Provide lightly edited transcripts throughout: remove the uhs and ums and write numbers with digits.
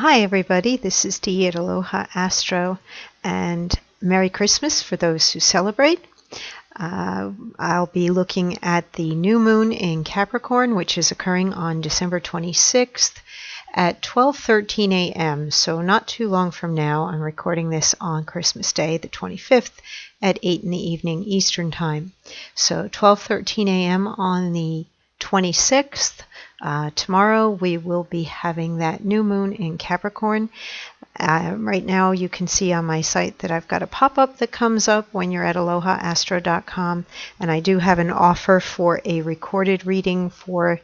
Hi everybody, this is Dee at Aloha Astro, and Merry Christmas for those who celebrate. I'll be looking at the new moon in Capricorn, which is occurring on December 26th at 12:13 a.m. So not too long from now. I'm recording this on Christmas Day, the 25th, at 8 in the evening Eastern Time. So 12:13 a.m. on the 26th. Tomorrow we will be having that new moon in Capricorn. Right now you can see on my site that I've got a pop-up that comes up when you're at alohaastro.com, and I do have an offer for a recorded reading for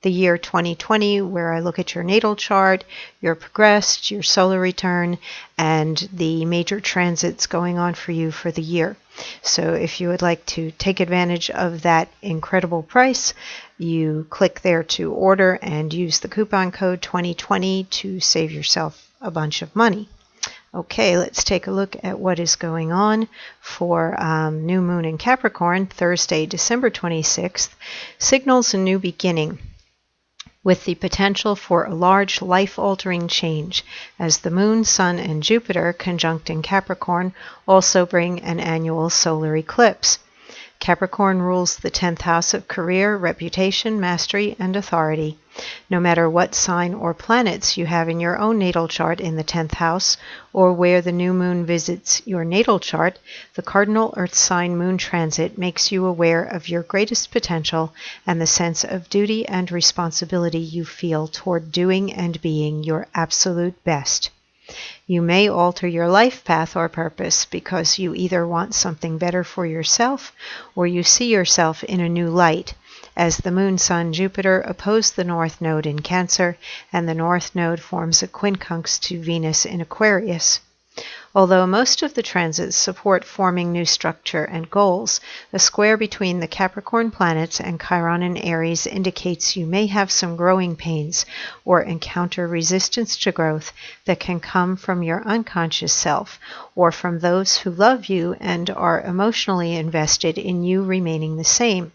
the year 2020 where I look at your natal chart, your progressed, your solar return, and the major transits going on for you for the year. So if you would like to take advantage of that incredible price, you click there to order and use the coupon code 2020 to save yourself a bunch of money. Okay, let's take a look at what is going on for new moon in Capricorn, Thursday, December 26th. Signals a new beginning, with the potential for a large life-altering change, as the Moon, Sun, and Jupiter, conjunct in Capricorn, also bring an annual solar eclipse. Capricorn rules the 10th house of career, reputation, mastery, and authority. No matter what sign or planets you have in your own natal chart in the 10th house, or where the new moon visits your natal chart, the cardinal earth sign moon transit makes you aware of your greatest potential and the sense of duty and responsibility you feel toward doing and being your absolute best. You may alter your life path or purpose because you either want something better for yourself or you see yourself in a new light, as the Moon, Sun, Jupiter oppose the North Node in Cancer, and the North Node forms a quincunx to Venus in Aquarius. Although most of the transits support forming new structure and goals, a square between the Capricorn planets and Chiron in Aries indicates you may have some growing pains or encounter resistance to growth that can come from your unconscious self or from those who love you and are emotionally invested in you remaining the same.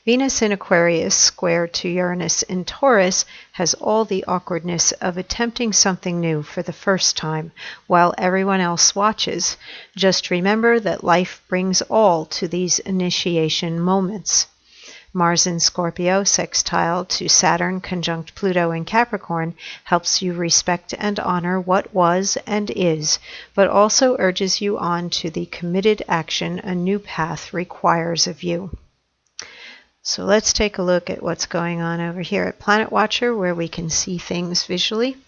Venus in Aquarius square to Uranus in Taurus has all the awkwardness of attempting something new for the first time while everyone else watches. Just remember that life brings all to these initiation moments. Mars in Scorpio sextile to Saturn conjunct Pluto in Capricorn helps you respect and honor what was and is, but also urges you on to the committed action a new path requires of you. So let's take a look at what's going on over here at Planet Watcher, where we can see things visually.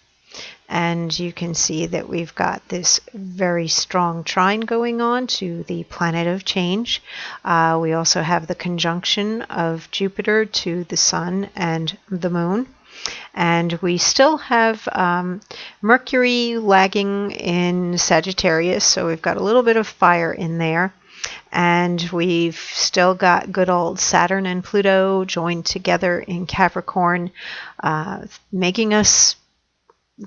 And you can see that we've got this very strong trine going on to the planet of change. We also have the conjunction of Jupiter to the Sun and the Moon. And we still have Mercury lagging in Sagittarius, so we've got a little bit of fire in there. And we've still got good old Saturn and Pluto joined together in Capricorn, making us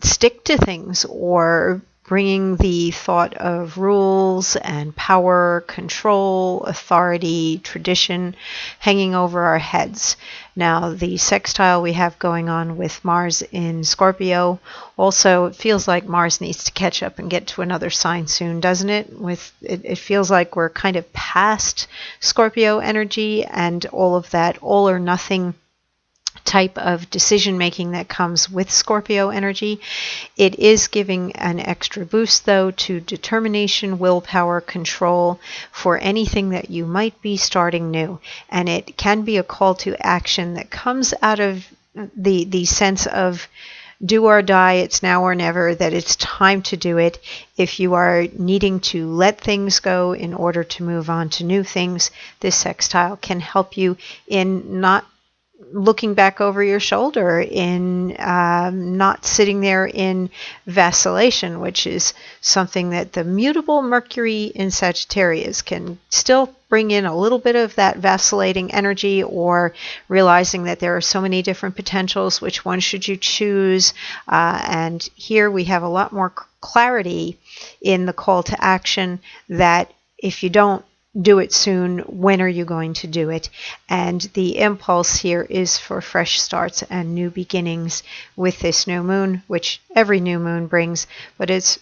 stick to things or bringing the thought of rules and power, control, authority, tradition hanging over our heads. Now, the sextile we have going on with Mars in Scorpio, also it feels like Mars needs to catch up and get to another sign soon, doesn't it? It feels like we're kind of past Scorpio energy and all of that all or nothing type of decision making that comes with Scorpio energy. It is giving an extra boost though to determination, willpower, control for anything that you might be starting new, and it can be a call to action that comes out of the sense of do or die, it's now or never, that it's time to do it. If you are needing to let things go in order to move on to new things, this sextile can help you in not looking back over your shoulder, in not sitting there in vacillation, which is something that the mutable Mercury in Sagittarius can still bring in a little bit of that vacillating energy, or realizing that there are so many different potentials, which one should you choose? And here we have a lot more clarity in the call to action, that if you don't do it soon. When are you going to do it? And the impulse here is for fresh starts and new beginnings with this new moon, which every new moon brings, but it's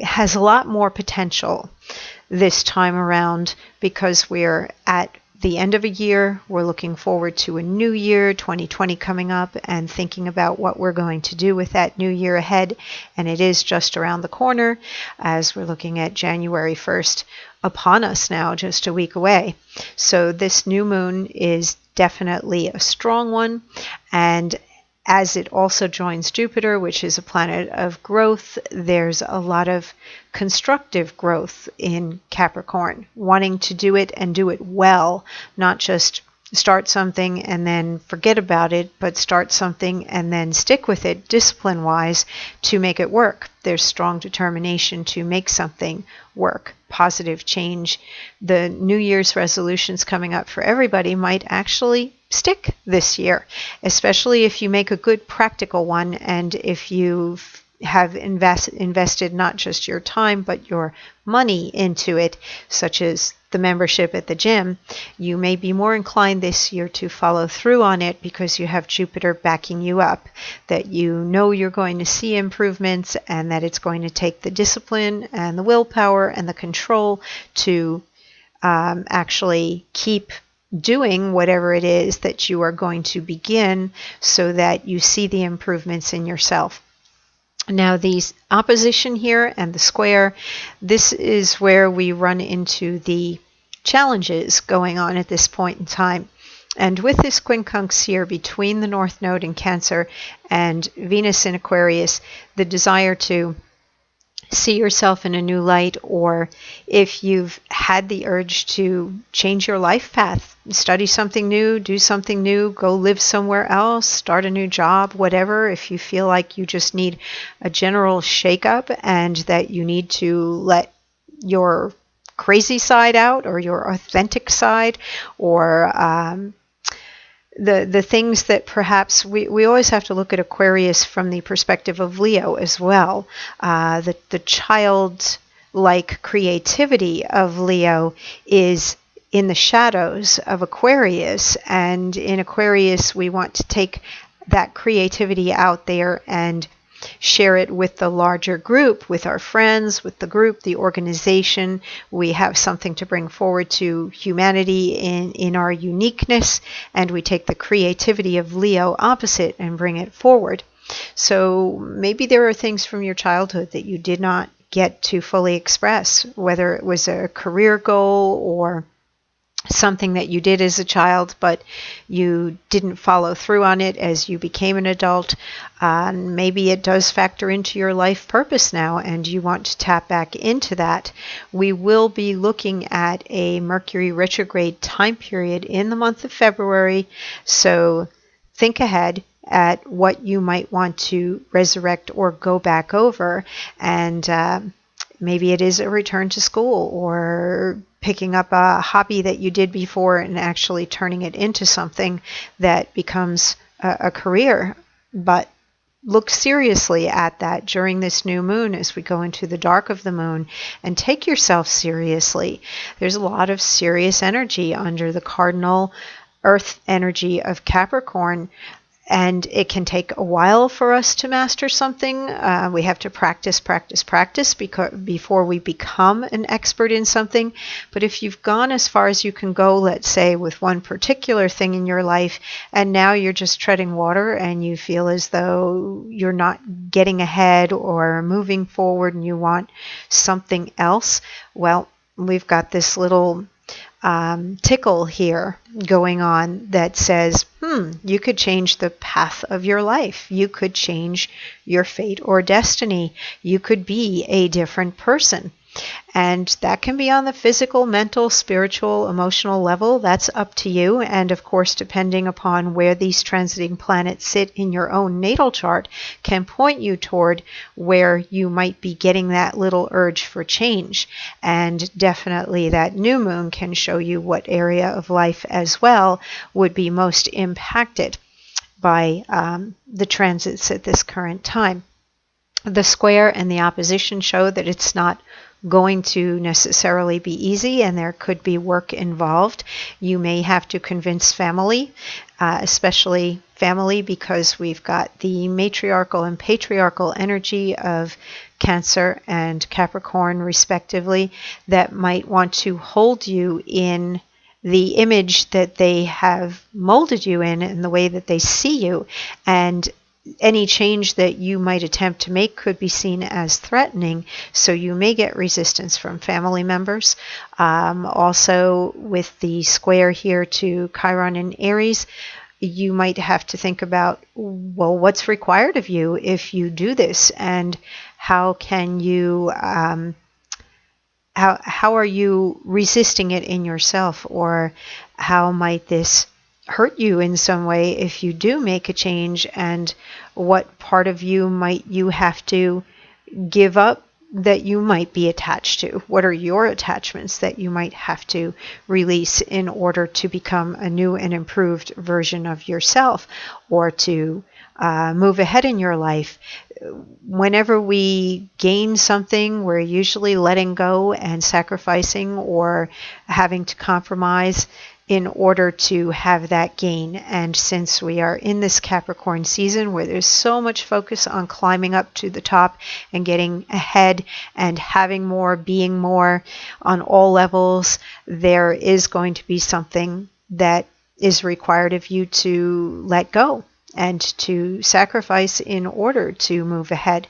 has a lot more potential this time around because we're at the end of a year. We're looking forward to a new year, 2020 coming up, and thinking about what we're going to do with that new year ahead. And it is just around the corner as we're looking at January 1st upon us now, just a week away. So this new moon is definitely a strong one. And as it also joins Jupiter, which is a planet of growth, there's a lot of constructive growth in Capricorn, wanting to do it and do it well, not just start something and then forget about it, but start something and then stick with it discipline-wise to make it work. There's strong determination to make something work, positive change. The New Year's resolutions coming up for everybody might actually stick this year, especially if you make a good practical one and if you have invested not just your time but your money into it, such as the membership at the gym. You may be more inclined this year to follow through on it because you have Jupiter backing you up, that you know you're going to see improvements and that it's going to take the discipline and the willpower and the control to actually keep doing whatever it is that you are going to begin so that you see the improvements in yourself. Now, these opposition here and the square, this is where we run into the challenges going on at this point in time. And with this quincunx here between the North Node in Cancer and Venus in Aquarius, the desire to see yourself in a new light, or if you've had the urge to change your life path, study something new, do something new, go live somewhere else, start a new job, whatever, if you feel like you just need a general shakeup and that you need to let your crazy side out or your authentic side, or the things that perhaps we always have to look at Aquarius from the perspective of Leo as well. The childlike creativity of Leo is in the shadows of Aquarius, and in Aquarius we want to take that creativity out there and share it with the larger group, with our friends, with the group, the organization. We have something to bring forward to humanity in our uniqueness, and we take the creativity of Leo opposite and bring it forward. So maybe there are things from your childhood that you did not get to fully express, whether it was a career goal or something that you did as a child, but you didn't follow through on it as you became an adult. Maybe it does factor into your life purpose now, and you want to tap back into that. We will be looking at a Mercury retrograde time period in the month of February, so think ahead at what you might want to resurrect or go back over, and maybe it is a return to school or picking up a hobby that you did before and actually turning it into something that becomes a career. But look seriously at that during this new moon as we go into the dark of the moon, and take yourself seriously. There's a lot of serious energy under the cardinal earth energy of Capricorn, and it can take a while for us to master something. We have to practice before we become an expert in something. But if you've gone as far as you can go, let's say, with one particular thing in your life, and now you're just treading water and you feel as though you're not getting ahead or moving forward and you want something else, well, we've got this little tickle here going on that says, you could change the path of your life. You could change your fate or destiny. You could be a different person. And that can be on the physical, mental, spiritual, emotional level. That's up to you. And of course, depending upon where these transiting planets sit in your own natal chart, can point you toward where you might be getting that little urge for change. And definitely that new moon can show you what area of life as well would be most impacted by the transits at this current time. The square and the opposition show that it's not going to necessarily be easy, and there could be work involved. You may have to convince family, especially family, because we've got the matriarchal and patriarchal energy of Cancer and Capricorn respectively, that might want to hold you in the image that they have molded you in and the way that they see you. And any change that you might attempt to make could be seen as threatening, so you may get resistance from family members. Also, with the square here to Chiron and Aries, you might have to think about, well, what's required of you if you do this, and how can you how are you resisting it in yourself, or how might this hurt you in some way if you do make a change, and what part of you might you have to give up that you might be attached to? What are your attachments that you might have to release in order to become a new and improved version of yourself, or to move ahead in your life? Whenever we gain something, we're usually letting go and sacrificing or having to compromise in order to have that gain. And since we are in this Capricorn season where there's so much focus on climbing up to the top and getting ahead and having more, being more on all levels, there is going to be something that is required of you to let go and to sacrifice in order to move ahead.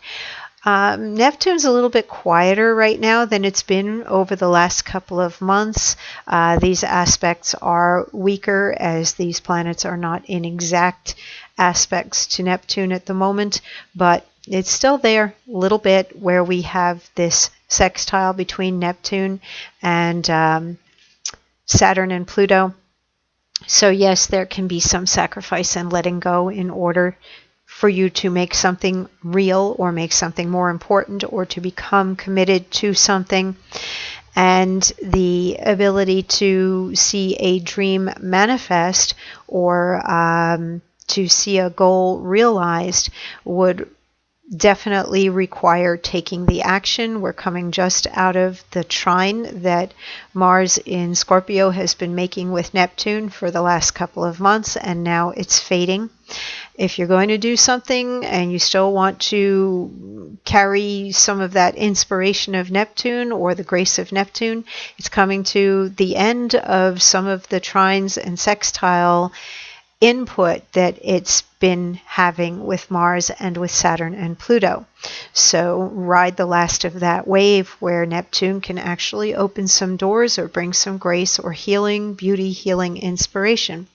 Neptune's a little bit quieter right now than it's been over the last couple of months. These aspects are weaker, as these planets are not in exact aspects to Neptune at the moment, but it's still there a little bit, where we have this sextile between Neptune and Saturn and Pluto. So yes, there can be some sacrifice and letting go in order for you to make something real, or make something more important, or to become committed to something. And the ability to see a dream manifest, or to see a goal realized, would definitely require taking the action. We're coming just out of the trine that Mars in Scorpio has been making with Neptune for the last couple of months, and now it's fading. If you're going to do something and you still want to carry some of that inspiration of Neptune or the grace of Neptune, it's coming to the end of some of the trines and sextile input that it's been having with Mars and with Saturn and Pluto. So ride the last of that wave, where Neptune can actually open some doors or bring some grace or healing, beauty, healing, inspiration.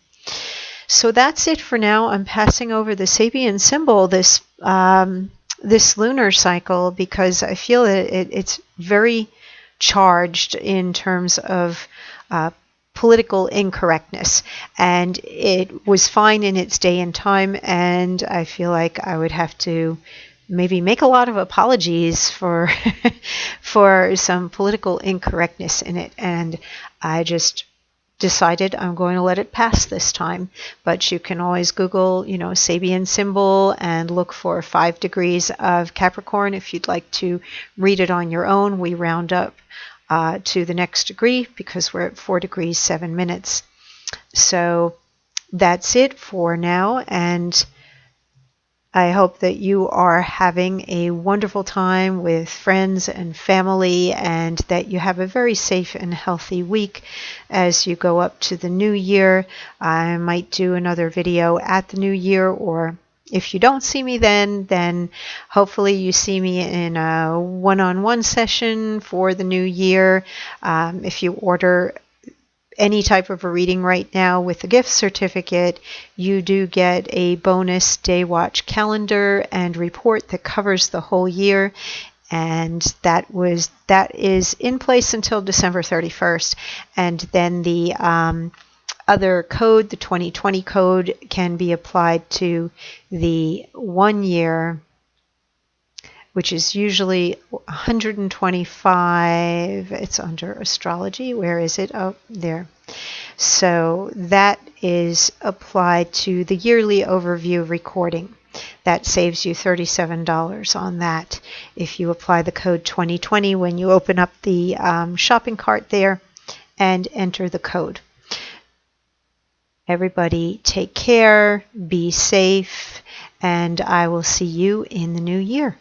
So that's it for now. I'm passing over the Sabian symbol this lunar cycle, because I feel that it's very charged in terms of political incorrectness, and it was fine in its day and time, and I feel like I would have to maybe make a lot of apologies for for some political incorrectness in it, and I just decided I'm going to let it pass this time. But you can always Google, Sabian symbol, and look for 5 degrees of Capricorn if you'd like to read it on your own. We round up to the next degree, because we're at 4 degrees 7 minutes. So that's it for now, and I hope that you are having a wonderful time with friends and family, and that you have a very safe and healthy week as you go up to the new year. I might do another video at the new year, or if you don't see me then hopefully you see me in a one-on-one session for the new year. If you order any type of a reading right now with a gift certificate, you do get a bonus day watch calendar and report that covers the whole year. And that is in place until December 31st. And then the other code, the 2020 code, can be applied to the 1 year, which is usually 125. It's under astrology. Where is it? Oh, there. So that is applied to the yearly overview recording. That saves you $37 on that if you apply the code 2020 when you open up the shopping cart there and enter the code. Everybody take care, be safe, and I will see you in the new year.